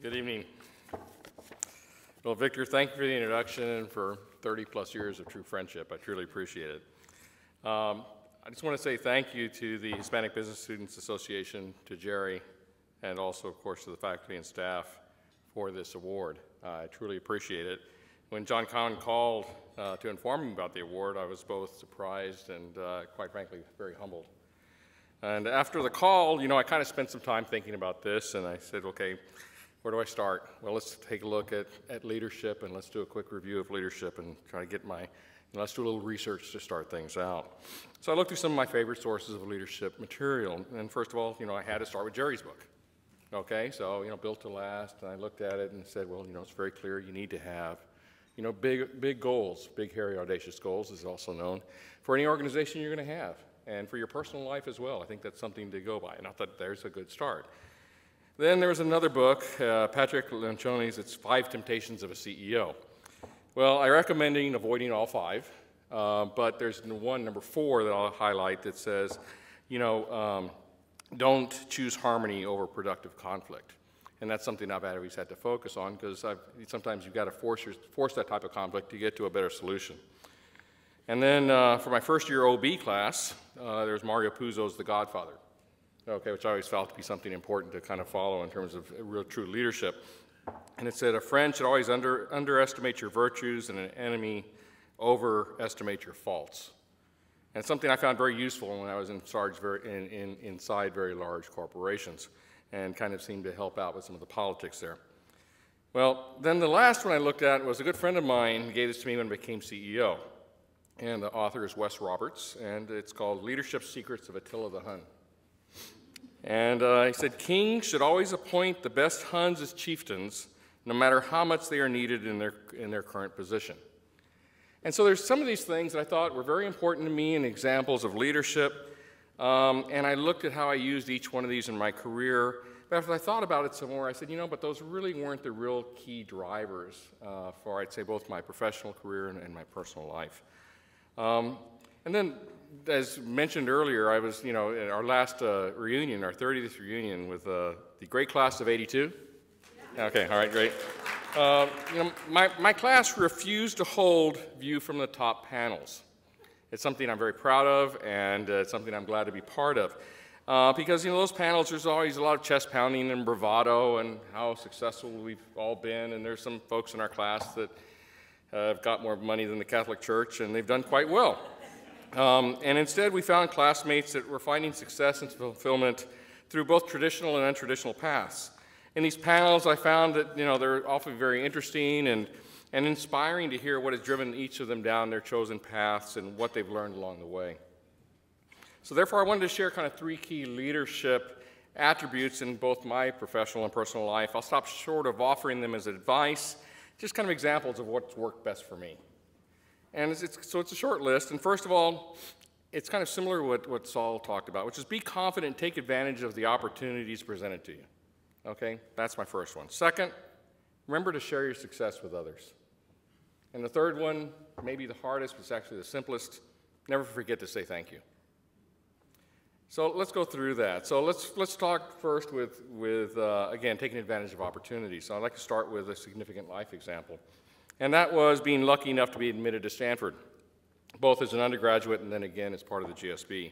Good evening. Well, Victor, thank you for the introduction and for 30-plus years of true friendship. I truly appreciate it. I just want to say thank you to the Hispanic Business Students Association, to Jerry, and also, of course, to the faculty and staff for this award. I truly appreciate it. When John Cowan called to inform me about the award, I was both surprised and, quite frankly, very humbled. And after the call, I kind of spent some time thinking about this, and I said, okay, where do I start? Well, let's take a look at leadership, and let's do a quick review of leadership and try to get let's do a little research to start things out. So I looked through some of my favorite sources of leadership material, and first of all, I had to start with Jerry's book. Okay, so, Built to Last, and I looked at it and said, well, it's very clear you need to have, big goals, big, hairy, audacious goals, is also known, for any organization you're going to have, and for your personal life as well. I think that's something to go by, and I thought there's a good start. Then there was another book, Patrick Lencioni's, it's 5 Temptations of a CEO. Well, I recommend avoiding all 5, but there's one, number 4, that I'll highlight that says, don't choose harmony over productive conflict. And that's something I've always had to focus on, because sometimes you've got to force that type of conflict to get to a better solution. And then for my first year OB class, there's Mario Puzo's The Godfather. Okay, which I always felt to be something important to kind of follow in terms of real true leadership. And it said, a friend should always underestimate your virtues, and an enemy overestimate your faults. And it's something I found very useful when I was in charge inside very large corporations, and kind of seemed to help out with some of the politics there. Well, then the last one I looked at was a good friend of mine who gave this to me when I became CEO. And the author is Wes Roberts, and it's called Leadership Secrets of Attila the Hun. And he said, kings should always appoint the best Huns as chieftains, no matter how much they are needed in their current position. And so there's some of these things that I thought were very important to me and examples of leadership, and I looked at how I used each one of these in my career. But after I thought about it some more, I said, but those really weren't the real key drivers for, I'd say, both my professional career and my personal life. And then, as mentioned earlier, I was, at our last reunion, our 30th reunion with the great class of '82. Yeah. Okay, all right, great. My class refused to hold view from the top panels. It's something I'm very proud of, and it's something I'm glad to be part of. Because, those panels, there's always a lot of chest pounding and bravado and how successful we've all been, and there's some folks in our class that have got more money than the Catholic Church, and they've done quite well. And instead, we found classmates that were finding success and fulfillment through both traditional and untraditional paths. In these panels, I found that they're often very interesting and inspiring to hear what has driven each of them down their chosen paths and what they've learned along the way. So therefore, I wanted to share kind of 3 key leadership attributes in both my professional and personal life. I'll stop short of offering them as advice, just kind of examples of what's worked best for me. And so it's a short list, and first of all, it's kind of similar to what Saul talked about, which is be confident and take advantage of the opportunities presented to you. Okay, that's my first one. Second, remember to share your success with others. And the third one, maybe the hardest, but it's actually the simplest, never forget to say thank you. So let's go through that. So let's talk first with again, taking advantage of opportunities. So I'd like to start with a significant life example. And that was being lucky enough to be admitted to Stanford, both as an undergraduate and then again as part of the GSB.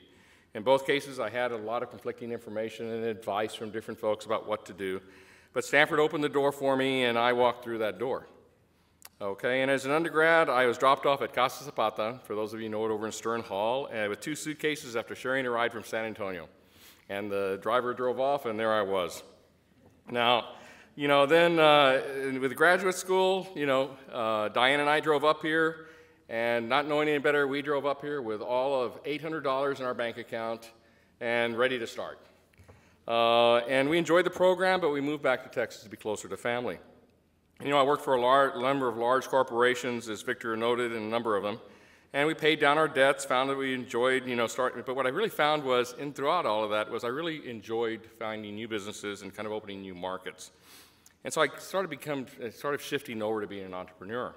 In both cases, I had a lot of conflicting information and advice from different folks about what to do. But Stanford opened the door for me, and I walked through that door. Okay, and as an undergrad, I was dropped off at Casa Zapata, for those of you who know it, over in Stern Hall, with 2 suitcases after sharing a ride from San Antonio. And the driver drove off, and there I was. Now, then with graduate school, Diane and I drove up here, and not knowing any better, we drove up here with all of $800 in our bank account and ready to start. And we enjoyed the program, but we moved back to Texas to be closer to family. I worked for a number of large corporations, as Victor noted, and a number of them, and we paid down our debts, found that we enjoyed, starting, but what I really found was, throughout all of that, was I really enjoyed finding new businesses and kind of opening new markets. And so I started shifting over to being an entrepreneur.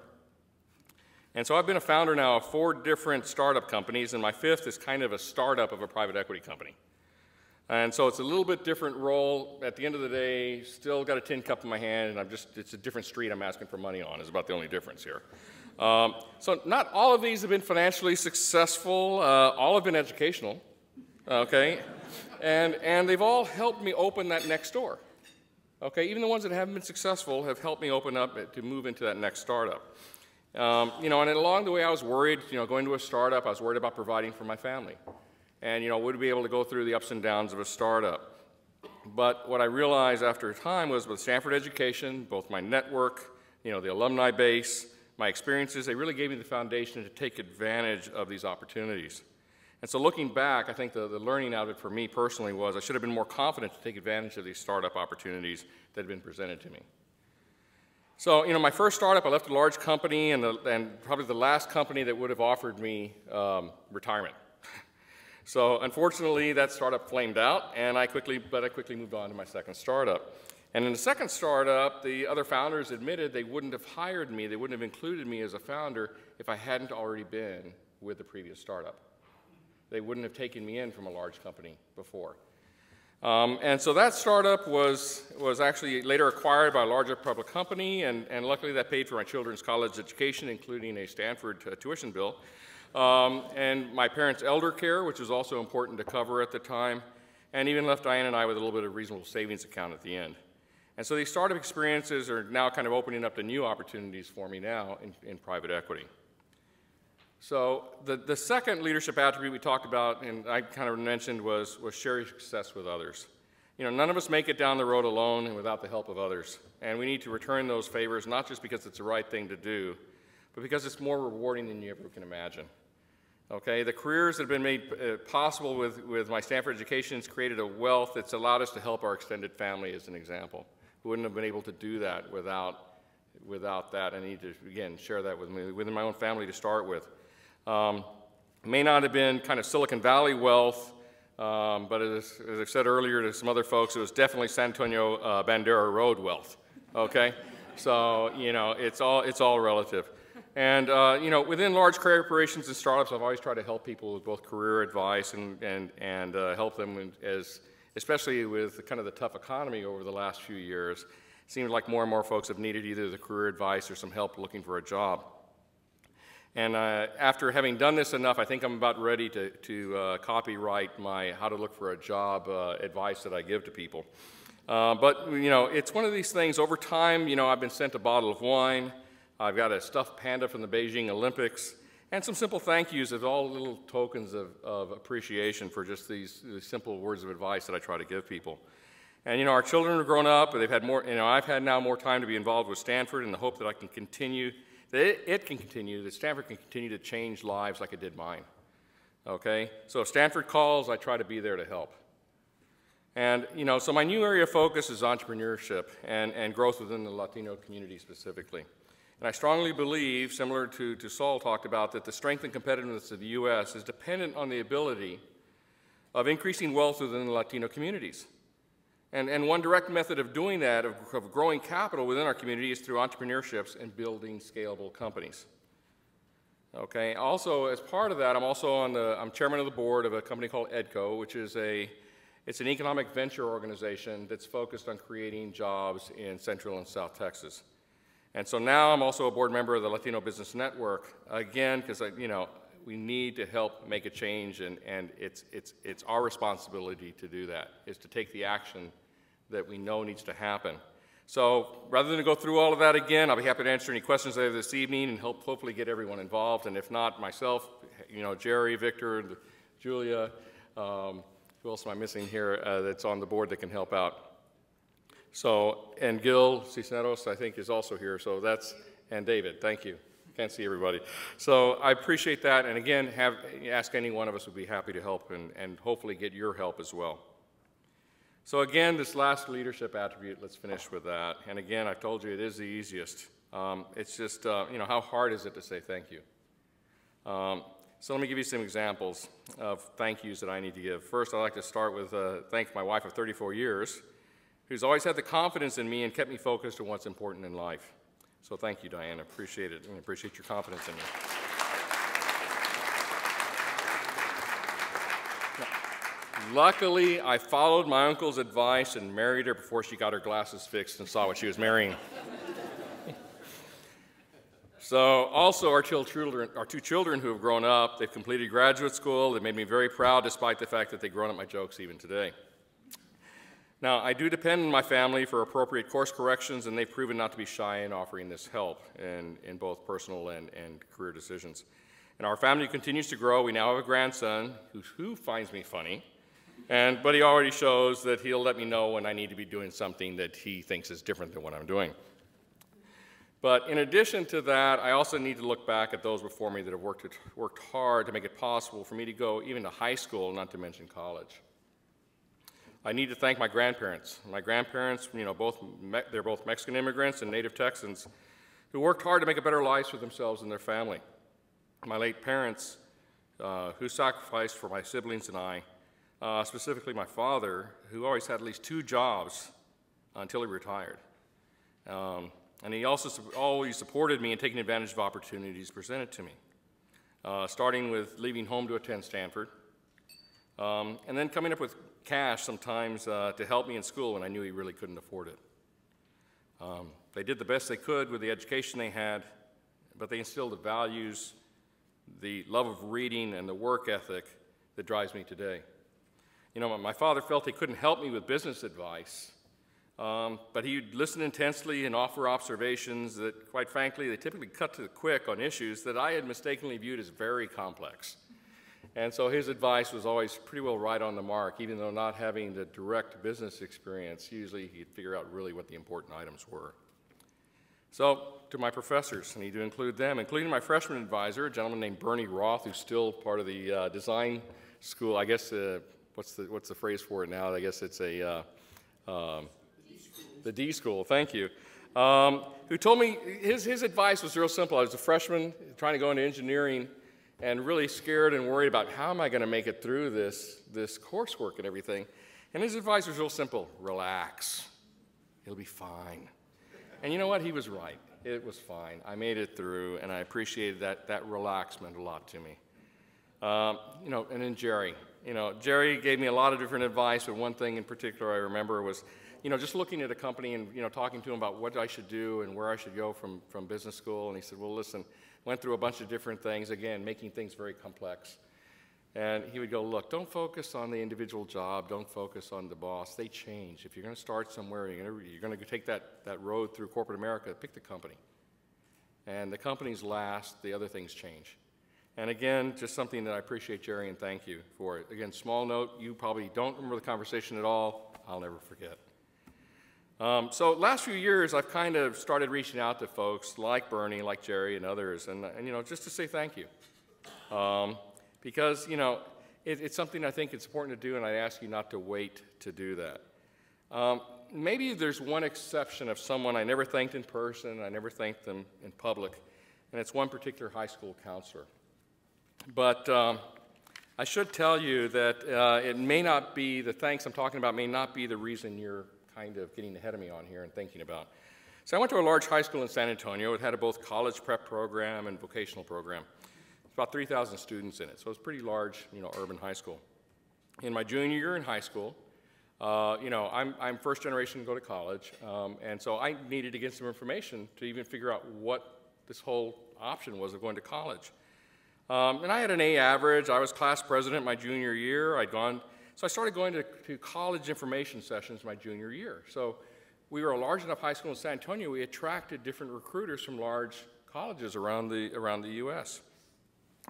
And so I've been a founder now of 4 different startup companies, and my 5th is kind of a startup of a private equity company. And so it's a little bit different role. At the end of the day, still got a tin cup in my hand, and it's a different street I'm asking for money on, is about the only difference here. So not all of these have been financially successful. All have been educational, okay? And they've all helped me open that next door. Okay, even the ones that haven't been successful have helped me open up to move into that next startup. And along the way I was worried, going to a startup, I was worried about providing for my family. And, would we be able to go through the ups and downs of a startup? But what I realized after a time was with Stanford education, both my network, the alumni base, my experiences, they really gave me the foundation to take advantage of these opportunities. And so looking back, I think the learning out of it for me personally was I should have been more confident to take advantage of these startup opportunities that had been presented to me. So, my first startup, I left a large company and probably the last company that would have offered me retirement. So unfortunately, that startup flamed out, and I quickly moved on to my second startup. And in the second startup, the other founders admitted they wouldn't have hired me, they wouldn't have included me as a founder if I hadn't already been with the previous startup. They wouldn't have taken me in from a large company before. And so that startup was actually later acquired by a larger public company, and luckily that paid for my children's college education, including a Stanford tuition bill. And my parents' elder care, which was also important to cover at the time, and even left Diane and I with a little bit of reasonable savings account at the end. And so these startup experiences are now kind of opening up to new opportunities for me now in private equity. So the second leadership attribute we talked about, and I kind of mentioned, was sharing success with others. None of us make it down the road alone and without the help of others. And we need to return those favors, not just because it's the right thing to do, but because it's more rewarding than you ever can imagine. Okay, the careers that have been made possible with my Stanford education has created a wealth that's allowed us to help our extended family, as an example. We wouldn't have been able to do that without that. I need to, again, share that within my own family to start with. May not have been kind of Silicon Valley wealth, but as I said earlier to some other folks, it was definitely San Antonio Bandera Road wealth. Okay, so it's all relative. And within large corporations and startups, I've always tried to help people with both career advice and help them especially with kind of the tough economy over the last few years. It seems like more and more folks have needed either the career advice or some help looking for a job. And after having done this enough, I think I'm about ready to copyright my how to look for a job advice that I give to people. But it's one of these things. Over time, I've been sent a bottle of wine. I've got a stuffed panda from the Beijing Olympics, and some simple thank yous as all little tokens of appreciation for just these simple words of advice that I try to give people. And our children are grown up, and they've had more. I've had now more time to be involved with Stanford, in the hope that I can continue, that Stanford can continue to change lives like it did mine. Okay, so if Stanford calls, I try to be there to help. And so my new area of focus is entrepreneurship and growth within the Latino community specifically. And I strongly believe, similar to Saul talked about, that the strength and competitiveness of the U.S. is dependent on the ability of increasing wealth within the Latino communities. And one direct method of doing that, of growing capital within our community, is through entrepreneurships and building scalable companies. Okay. Also, as part of that, I'm chairman of the board of a company called EDCO, which is it's an economic venture organization that's focused on creating jobs in Central and South Texas. And so now I'm also a board member of the Latino Business Network, again, because we need to help make a change, and it's our responsibility to do that, is to take the action that we know needs to happen. So rather than go through all of that again, I'll be happy to answer any questions later this evening and hopefully get everyone involved. And if not, myself, Jerry, Victor, Julia, who else am I missing here that's on the board that can help out? So, and Gil Cisneros, I think, is also here. So and David, thank you. Can't see everybody. So I appreciate that. And again, ask any one of us, would be happy to help and hopefully get your help as well. So again, this last leadership attribute, let's finish with that. And again, I told you it is the easiest. It's just, how hard is it to say thank you? So let me give you some examples of thank yous that I need to give. First, I'd like to start with thank my wife of 34 years, who's always had the confidence in me and kept me focused on what's important in life. So thank you, Diane. I appreciate it, and I appreciate your confidence in me. Luckily, I followed my uncle's advice and married her before she got her glasses fixed and saw what she was marrying. So also our two children who have grown up, they've completed graduate school. They made me very proud despite the fact that they've grown up my jokes even today. Now, I do depend on my family for appropriate course corrections, and they've proven not to be shy in offering this help in both personal and career decisions. And our family continues to grow. We now have a grandson who finds me funny, but he already shows that he'll let me know when I need to be doing something that he thinks is different than what I'm doing. But in addition to that, I also need to look back at those before me that have worked hard to make it possible for me to go even to high school, not to mention college. I need to thank my grandparents. My grandparents, they're both Mexican immigrants and native Texans who worked hard to make a better life for themselves and their family. My late parents, who sacrificed for my siblings and I, specifically my father, who always had at least 2 jobs until he retired. And he also always supported me in taking advantage of opportunities presented to me, starting with leaving home to attend Stanford, and then coming up with cash sometimes to help me in school when I knew he really couldn't afford it. They did the best they could with the education they had, but they instilled the values, the love of reading, and the work ethic that drives me today. My father felt he couldn't help me with business advice, but he would listen intensely and offer observations that, quite frankly, they typically cut to the quick on issues that I had mistakenly viewed as very complex. And so his advice was always pretty well right on the mark, even though not having the direct business experience, usually he'd figure out really what the important items were. So to my professors, I need to include them, including my freshman advisor, a gentleman named Bernie Roth, who's still part of the design school. I guess, what's the phrase for it now? I guess it's the D School, thank you, who told me his advice was real simple. I was a freshman trying to go into engineering and really scared and worried about how am I going to make it through this coursework and everything. And his advice was real simple: relax, it'll be fine. And you know what? He was right. It was fine. I made it through, and I appreciated that relax meant a lot to me. And then Jerry. Jerry gave me a lot of different advice, but one thing in particular I remember was, just looking at a company and, talking to him about what I should do and where I should go from business school. And he said, well, listen, went through a bunch of different things, again, making things very complex. And he would go, look, don't focus on the individual job. Don't focus on the boss. They change. If you're going to start somewhere, you're going to take that road through corporate America, pick the company. And the companies last, the other things change. And again, just something that I appreciate, Jerry, and thank you for it. Again, small note, you probably don't remember the conversation at all. I'll never forget. So last few years, I've kind of started reaching out to folks like Bernie, like Jerry, and others, and just to say thank you. Because, it's something I think it's important to do, and I ask you not to wait to do that. Maybe there's one exception of someone I never thanked in person, I never thanked them in public, and it's one particular high school counselor. But I should tell you that it may not be, the thanks I'm talking about may not be the reason you're kind of getting ahead of me on here and thinking about. So I went to a large high school in San Antonio. It had both college prep program and vocational program. It's about 3,000 students in it, so it's a pretty large, urban high school. In my junior year in high school, I'm first generation to go to college, and so I needed to get some information to even figure out what this whole option was of going to college. And I had an A average. I was class president my junior year. So I started going to college information sessions my junior year. So we were a large enough high school in San Antonio, we attracted different recruiters from large colleges around the U.S.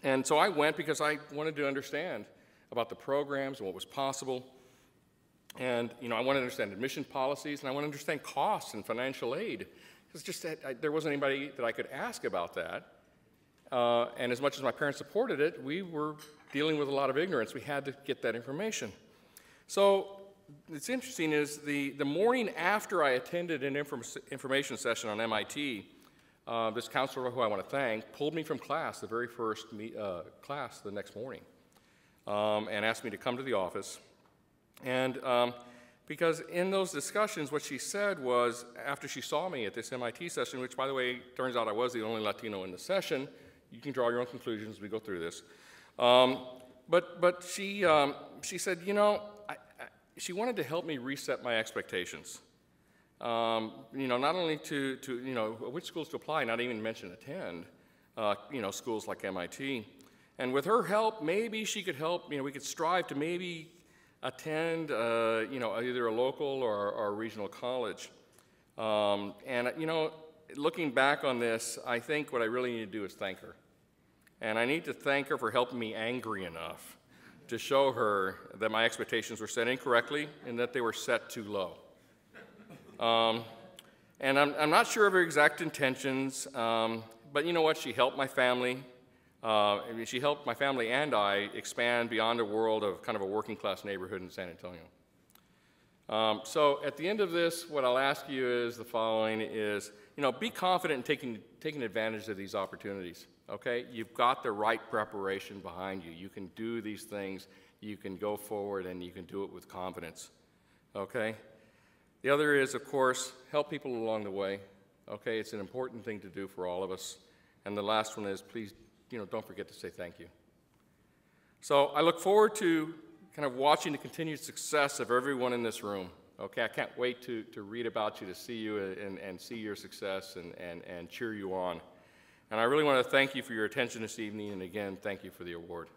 And so I went because I wanted to understand about the programs and what was possible. And I wanted to understand admission policies, and I wanted to understand costs and financial aid. It's just that there wasn't anybody that I could ask about that. And as much as my parents supported it, we were dealing with a lot of ignorance. We had to get that information. So it's interesting is the morning after I attended an information session on MIT, this counselor who I want to thank pulled me from class, the very first class the next morning, and asked me to come to the office. And because in those discussions, what she said was, after she saw me at this MIT session, which, by the way, turns out I was the only Latino in the session, you can draw your own conclusions as we go through this. But she said, you know, she wanted to help me reset my expectations. You know, not only to you know, which schools to apply, not even mention attend, you know, schools like MIT. And with her help, maybe she could help, you know, we could strive to maybe attend, you know, either a local or a regional college. And, you know, looking back on this, I think what I really need to do is thank her. And I need to thank her for helping me angry enough to show her that my expectations were set incorrectly and that they were set too low. And I'm not sure of her exact intentions, but you know what? She helped my family. She helped my family and I expand beyond a world of kind of a working class neighborhood in San Antonio. So at the end of this, what I'll ask you is the following is, you know, be confident in taking advantage of these opportunities, okay? You've got the right preparation behind you. You can do these things, you can go forward, and you can do it with confidence, okay? The other is, of course, help people along the way, okay? It's an important thing to do for all of us. And the last one is, please, you know, don't forget to say thank you. So I look forward to kind of watching the continued success of everyone in this room. Okay, I can't wait to read about you, to see you and see your success and cheer you on. And I really want to thank you for your attention this evening, and again, thank you for the award.